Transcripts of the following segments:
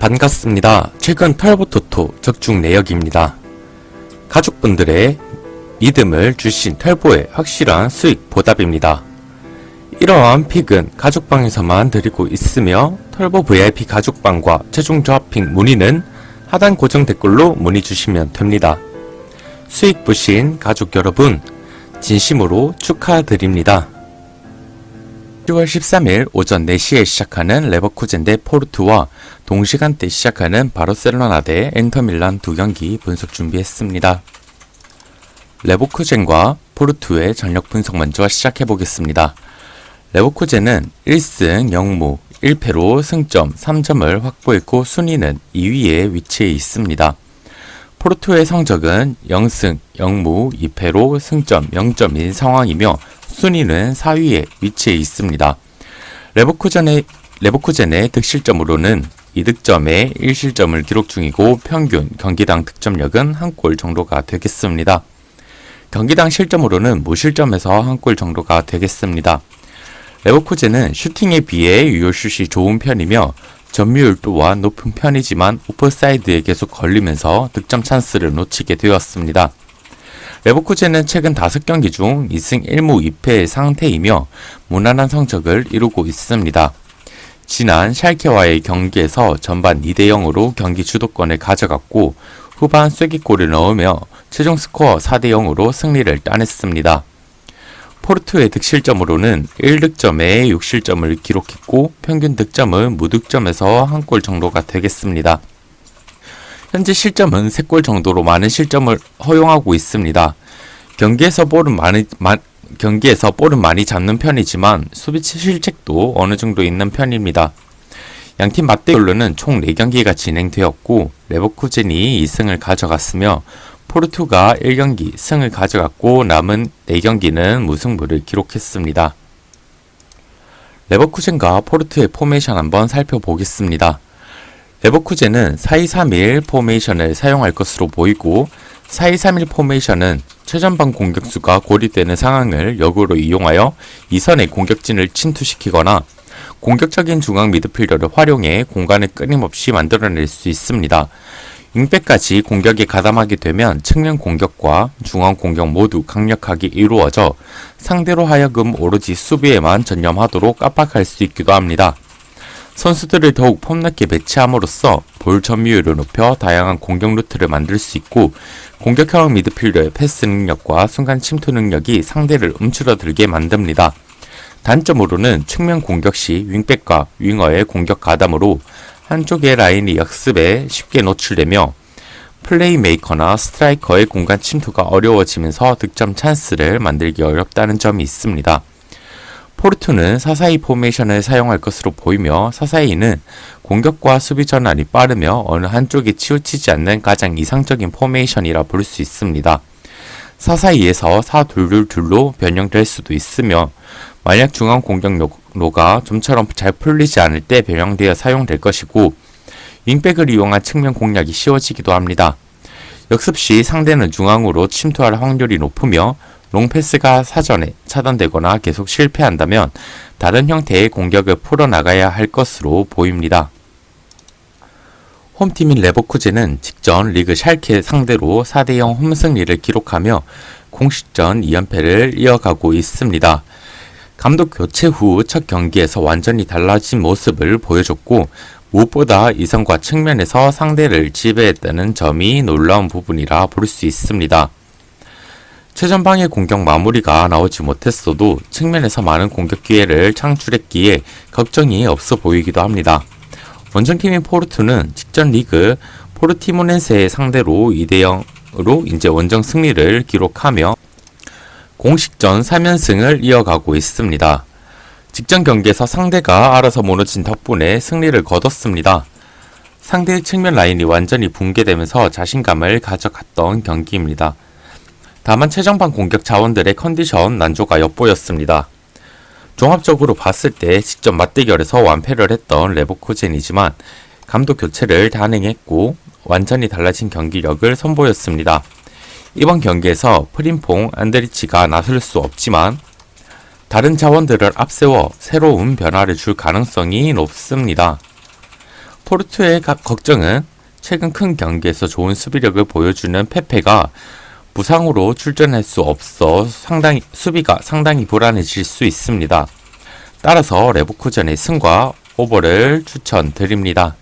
반갑습니다. 최근 털보토토 적중 내역입니다. 가족분들의 믿음을 주신 털보의 확실한 수익 보답입니다. 이러한 픽은 가족방에서만 드리고 있으며 털보 VIP 가족방과 최종 조합픽 문의는 하단 고정 댓글로 문의 주시면 됩니다. 수익 보신 가족 여러분 진심으로 축하드립니다. 10월 13일 오전 4시에 시작하는 레버쿠젠 대 포르투와 동시간대 시작하는 바르셀로나 대 인터밀란 두 경기 분석 준비했습니다. 레버쿠젠과 포르투의 전력 분석 먼저 시작해보겠습니다. 레버쿠젠은 1승 0무 1패로 승점 3점을 확보했고 순위는 2위에 위치해 있습니다. 포르투의 성적은 0승 0무 2패로 승점 0점인 상황이며 순위는 4위에 위치해 있습니다. 레버쿠젠의 득실점으로는 2득점에 1실점을 기록 중이고 평균 경기당 득점력은 1골 정도가 되겠습니다. 경기당 실점으로는 무실점에서 1골 정도가 되겠습니다. 레버쿠젠은 슈팅에 비해 유효슛이 좋은 편이며 점유율 또한 높은 편이지만 오프사이드에 계속 걸리면서 득점 찬스를 놓치게 되었습니다. 레버쿠젠은 최근 5경기 중 2승 1무 2패의 상태이며 무난한 성적을 이루고 있습니다. 지난 샬케와의 경기에서 전반 2대0으로 경기 주도권을 가져갔고 후반 쐐기골을 넣으며 최종 스코어 4대0으로 승리를 따냈습니다. 포르투의 득실점으로는 1득점에 6실점을 기록했고 평균 득점은 무득점에서 1골 정도가 되겠습니다. 현재 실점은 3골 정도로 많은 실점을 허용하고 있습니다. 경기에서 볼은 많이 잡는 편이지만 수비 실책도 어느 정도 있는 편입니다. 양팀 맞대결로는 총 4경기가 진행되었고 레버쿠젠이 2승을 가져갔으며 포르투가 1경기 승을 가져갔고 남은 4경기는 무승부를 기록했습니다. 레버쿠젠과 포르투의 포메이션 한번 살펴보겠습니다. 레버쿠젠은 4-2-3-1 포메이션을 사용할 것으로 보이고 4-2-3-1 포메이션은 최전방 공격수가 고립되는 상황을 역으로 이용하여 이선의 공격진을 침투시키거나 공격적인 중앙 미드필더를 활용해 공간을 끊임없이 만들어낼 수 있습니다. 윙백까지 공격에 가담하게 되면 측면 공격과 중앙 공격 모두 강력하게 이루어져 상대로 하여금 오로지 수비에만 전념하도록 압박할 수 있기도 합니다. 선수들을 더욱 폼나게 배치함으로써 볼 점유율을 높여 다양한 공격 루트를 만들 수 있고 공격형 미드필더의 패스 능력과 순간 침투 능력이 상대를 움츠러들게 만듭니다. 단점으로는 측면 공격 시 윙백과 윙어의 공격 가담으로 한쪽의 라인이 역습에 쉽게 노출되며 플레이메이커나 스트라이커의 공간 침투가 어려워지면서 득점 찬스를 만들기 어렵다는 점이 있습니다. 포르투는 4-4-2 포메이션을 사용할 것으로 보이며 4-4-2는 공격과 수비 전환이 빠르며 어느 한쪽에 치우치지 않는 가장 이상적인 포메이션이라 볼 수 있습니다. 4-4-2에서 4-2-2로 변형될 수도 있으며 만약 중앙 공격로가 좀처럼 잘 풀리지 않을 때 변형되어 사용될 것이고 윙백을 이용한 측면 공략이 쉬워지기도 합니다. 역습 시 상대는 중앙으로 침투할 확률이 높으며 롱패스가 사전에 차단되거나 계속 실패한다면 다른 형태의 공격을 풀어나가야 할 것으로 보입니다. 홈팀인 레버쿠젠은 직전 리그 샬케 상대로 4대0 홈승리를 기록하며 공식전 2연패를 이어가고 있습니다. 감독 교체 후 첫 경기에서 완전히 달라진 모습을 보여줬고 무엇보다 이선과 측면에서 상대를 지배했다는 점이 놀라운 부분이라 볼 수 있습니다. 최전방의 공격 마무리가 나오지 못했어도 측면에서 많은 공격 기회를 창출했기에 걱정이 없어 보이기도 합니다. 원정팀인 포르투는 직전 리그 포르티모넨세의 상대로 2대0으로 이제 원정 승리를 기록하며 공식전 3연승을 이어가고 있습니다. 직전 경기에서 상대가 알아서 무너진 덕분에 승리를 거뒀습니다. 상대의 측면 라인이 완전히 붕괴되면서 자신감을 가져갔던 경기입니다. 다만 최전방 공격 자원들의 컨디션 난조가 엿보였습니다. 종합적으로 봤을 때 직접 맞대결에서 완패를 했던 레버쿠젠이지만 감독 교체를 단행했고 완전히 달라진 경기력을 선보였습니다. 이번 경기에서 프림퐁, 안드리치가 나설 수 없지만 다른 자원들을 앞세워 새로운 변화를 줄 가능성이 높습니다. 포르투의 걱정은 최근 큰 경기에서 좋은 수비력을 보여주는 페페가 부상으로 출전할 수 없어 수비가 상당히 불안해질 수 있습니다. 따라서 레버쿠젠의 승과 오버를 추천드립니다.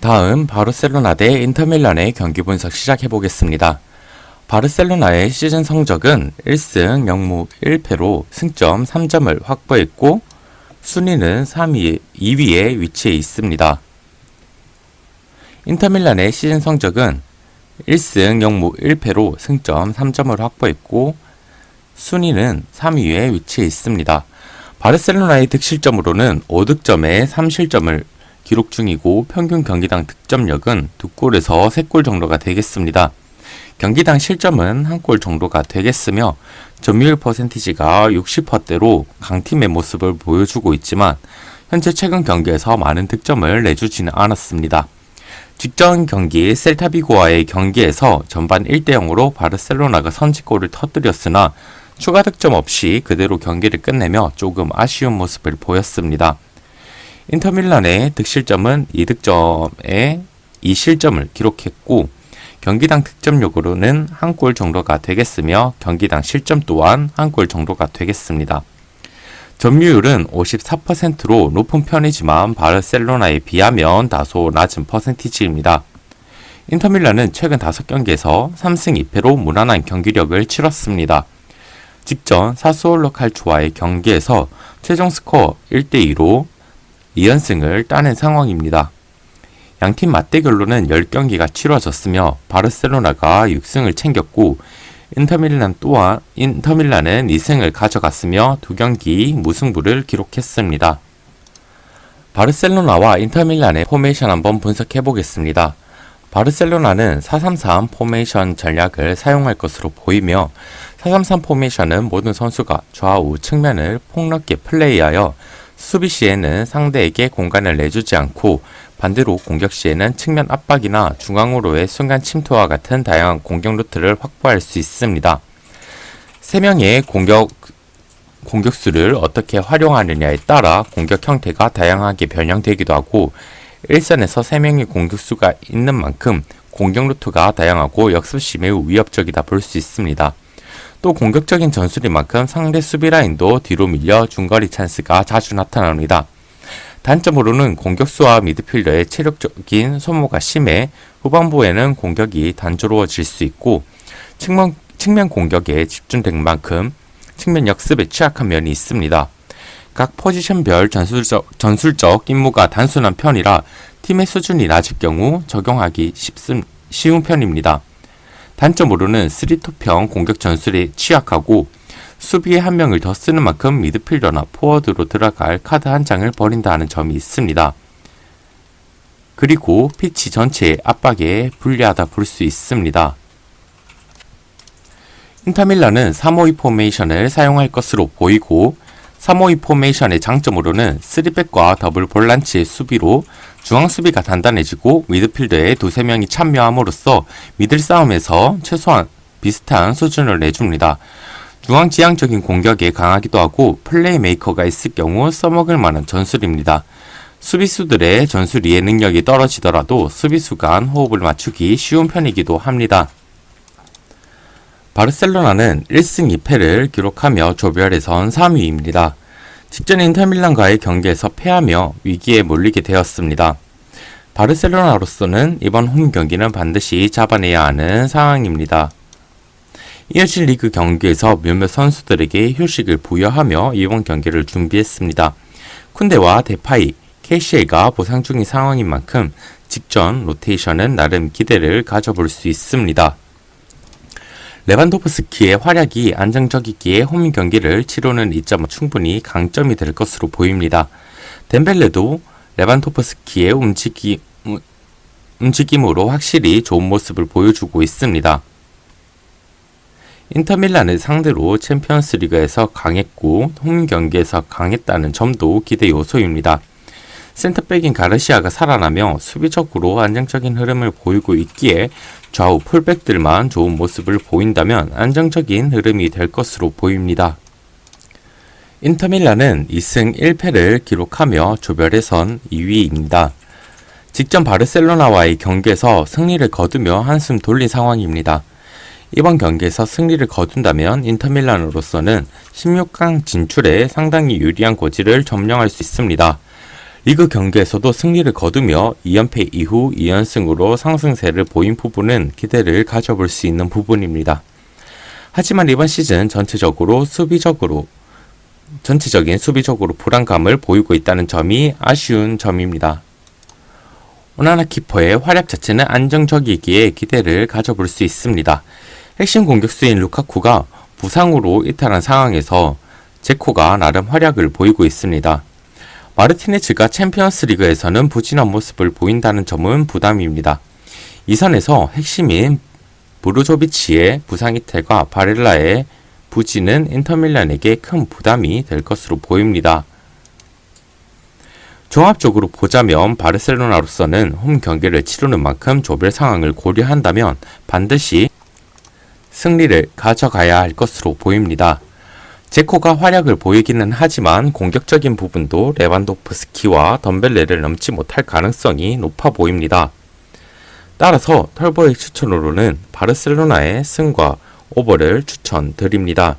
다음 바르셀로나 대 인터밀란의 경기 분석 시작해보겠습니다. 바르셀로나의 시즌 성적은 1승 0무 1패로 승점 3점을 확보했고 순위는 2위에 위치해 있습니다. 인터밀란의 시즌 성적은 1승 0무 1패로 승점 3점을 확보했고 순위는 3위에 위치해 있습니다. 바르셀로나의 득실점으로는 5득점에 3실점을 기록 중이고 평균 경기당 득점력은 2골에서 3골 정도가 되겠습니다. 경기당 실점은 1골 정도가 되겠으며 점유율 퍼센티지가 60%대로 강팀의 모습을 보여주고 있지만 현재 최근 경기에서 많은 득점을 내주지는 않았습니다. 직전 경기 셀타비고와의 경기에서 전반 1대0으로 바르셀로나가 선취골을 터뜨렸으나 추가 득점 없이 그대로 경기를 끝내며 조금 아쉬운 모습을 보였습니다. 인터밀란의 득실점은 2득점에 2실점을 기록했고 경기당 득점력으로는 1골 정도가 되겠으며 경기당 실점 또한 1골 정도가 되겠습니다. 점유율은 54%로 높은 편이지만 바르셀로나에 비하면 다소 낮은 퍼센티지입니다. 인터밀란은 최근 5경기에서 3승 2패로 무난한 경기력을 치렀습니다. 직전 사스올로 칼초와의 경기에서 최종 스코어 1대2로 2연승을 따낸 상황입니다. 양팀 맞대결로는 10경기가 치러졌으며 바르셀로나가 6승을 챙겼고 인터밀란은 2승을 가져갔으며 2경기 무승부를 기록했습니다. 바르셀로나와 인터밀란의 포메이션 한번 분석해 보겠습니다. 바르셀로나는 4-3-3 포메이션 전략을 사용할 것으로 보이며 4-3-3 포메이션은 모든 선수가 좌우 측면을 폭넓게 플레이하여 수비 시에는 상대에게 공간을 내주지 않고 반대로 공격 시에는 측면 압박이나 중앙으로의 순간 침투와 같은 다양한 공격 루트를 확보할 수 있습니다. 3명의 공격수를 어떻게 활용하느냐에 따라 공격 형태가 다양하게 변형되기도 하고 일선에서 3명의 공격수가 있는 만큼 공격 루트가 다양하고 역습 시 매우 위협적이다 볼 수 있습니다. 또 공격적인 전술인 만큼 상대 수비 라인도 뒤로 밀려 중거리 찬스가 자주 나타납니다. 단점으로는 공격수와 미드필더의 체력적인 소모가 심해 후반부에는 공격이 단조로워질 수 있고 측면 공격에 집중된 만큼 측면 역습에 취약한 면이 있습니다. 각 포지션별 전술적 임무가 단순한 편이라 팀의 수준이 낮을 경우 적용하기 쉬운 편입니다. 단점으로는 3-2평 공격 전술에 취약하고 수비에 한 명을 더 쓰는 만큼 미드필더나 포워드로 들어갈 카드 한 장을 버린다는 점이 있습니다. 그리고 피치 전체의 압박에 불리하다 볼 수 있습니다. 인터밀란은 3-5-2 포메이션을 사용할 것으로 보이고 3-5-2 포메이션의 장점으로는 3백과 더블 볼란치의 수비로 중앙 수비가 단단해지고 미드필더에 2-3명이 참여함으로써 미들 싸움에서 최소한 비슷한 수준을 내줍니다. 중앙 지향적인 공격에 강하기도 하고 플레이메이커가 있을 경우 써먹을 만한 전술입니다. 수비수들의 전술 이해 능력이 떨어지더라도 수비수 간 호흡을 맞추기 쉬운 편이기도 합니다. 바르셀로나는 1승 2패를 기록하며 조별에선 3위입니다. 직전 인터밀란과의 경기에서 패하며 위기에 몰리게 되었습니다. 바르셀로나로서는 이번 홈 경기는 반드시 잡아내야 하는 상황입니다. 이어질 리그 경기에서 몇몇 선수들에게 휴식을 부여하며 이번 경기를 준비했습니다. 쿤데와 데파이, KCL가 보상 중인 상황인 만큼 직전 로테이션은 나름 기대를 가져볼 수 있습니다. 레반도프스키의 활약이 안정적이기에 홈 경기를 치르는 이 점은 충분히 강점이 될 것으로 보입니다. 덴벨레도 레반도프스키의 움직임으로 확실히 좋은 모습을 보여주고 있습니다. 인터밀란을 상대로 챔피언스리그에서 강했고 홈 경기에서 강했다는 점도 기대 요소입니다. 센터백인 가르시아가 살아나며 수비적으로 안정적인 흐름을 보이고 있기에 좌우 풀백들만 좋은 모습을 보인다면 안정적인 흐름이 될 것으로 보입니다. 인터밀란은 2승 1패를 기록하며 조별예선 2위입니다. 직전 바르셀로나와의 경기에서 승리를 거두며 한숨 돌린 상황입니다. 이번 경기에서 승리를 거둔다면 인터밀란으로서는 16강 진출에 상당히 유리한 고지를 점령할 수 있습니다. 리그 경기에서도 승리를 거두며 2연패 이후 2연승으로 상승세를 보인 부분은 기대를 가져볼 수 있는 부분입니다. 하지만 이번 시즌 전체적인 수비적으로 불안감을 보이고 있다는 점이 아쉬운 점입니다. 오나나 키퍼의 활약 자체는 안정적이기에 기대를 가져볼 수 있습니다. 핵심 공격수인 루카쿠가 부상으로 이탈한 상황에서 제코가 나름 활약을 보이고 있습니다. 마르티네즈가 챔피언스 리그에서는 부진한 모습을 보인다는 점은 부담입니다. 이 선에서 핵심인 브루조비치의 부상 이탈과 바렐라의 부진은 인터밀란에게 큰 부담이 될 것으로 보입니다. 종합적으로 보자면 바르셀로나로서는 홈 경기를 치르는 만큼 조별 상황을 고려한다면 반드시 승리를 가져가야 할 것으로 보입니다. 제코가 활약을 보이기는 하지만 공격적인 부분도 레반도프스키와 덤벨레를 넘지 못할 가능성이 높아 보입니다. 따라서 털보의 추천으로는 바르셀로나의 승과 오버를 추천드립니다.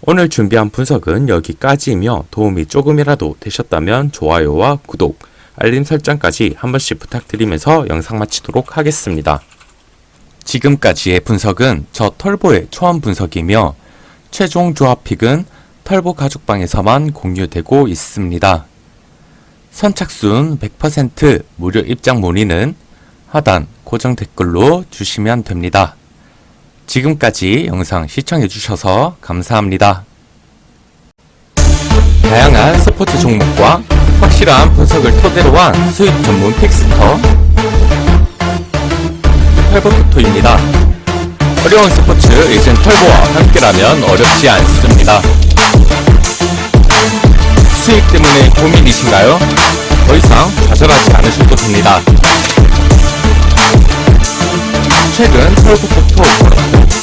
오늘 준비한 분석은 여기까지이며 도움이 조금이라도 되셨다면 좋아요와 구독, 알림 설정까지 한 번씩 부탁드리면서 영상 마치도록 하겠습니다. 지금까지의 분석은 저 털보의 초안 분석이며 최종 조합픽은 털보 가죽방에서만 공유되고 있습니다. 선착순 100% 무료 입장 문의는 하단 고정 댓글로 주시면 됩니다. 지금까지 영상 시청해주셔서 감사합니다. 다양한 스포츠 종목과 확실한 분석을 토대로 한 수익 전문 픽스터 털보토토입니다. 어려운 스포츠 이젠 털보와 함께라면 어렵지 않습니다. 수익 때문에 고민이신가요? 더 이상 좌절하지 않으셔도 됩니다. 최근 털보토토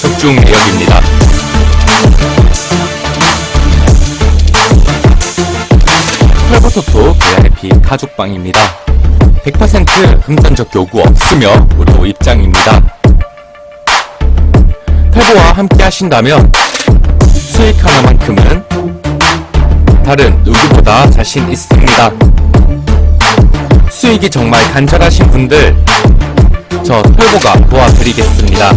적중 내역입니다. 털보토토 VIP 가죽방입니다. 100% 금전적 요구 없으며 무료 입장입니다. 털보와 함께 하신다면 수익 하나만큼은 다른 누구보다 자신 있습니다. 수익이 정말 간절하신 분들 저 털보가 도와드리겠습니다.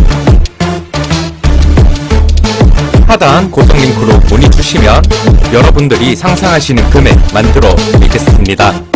하단 고정 링크로 문의 주시면 여러분들이 상상하시는 금액 만들어 드리겠습니다.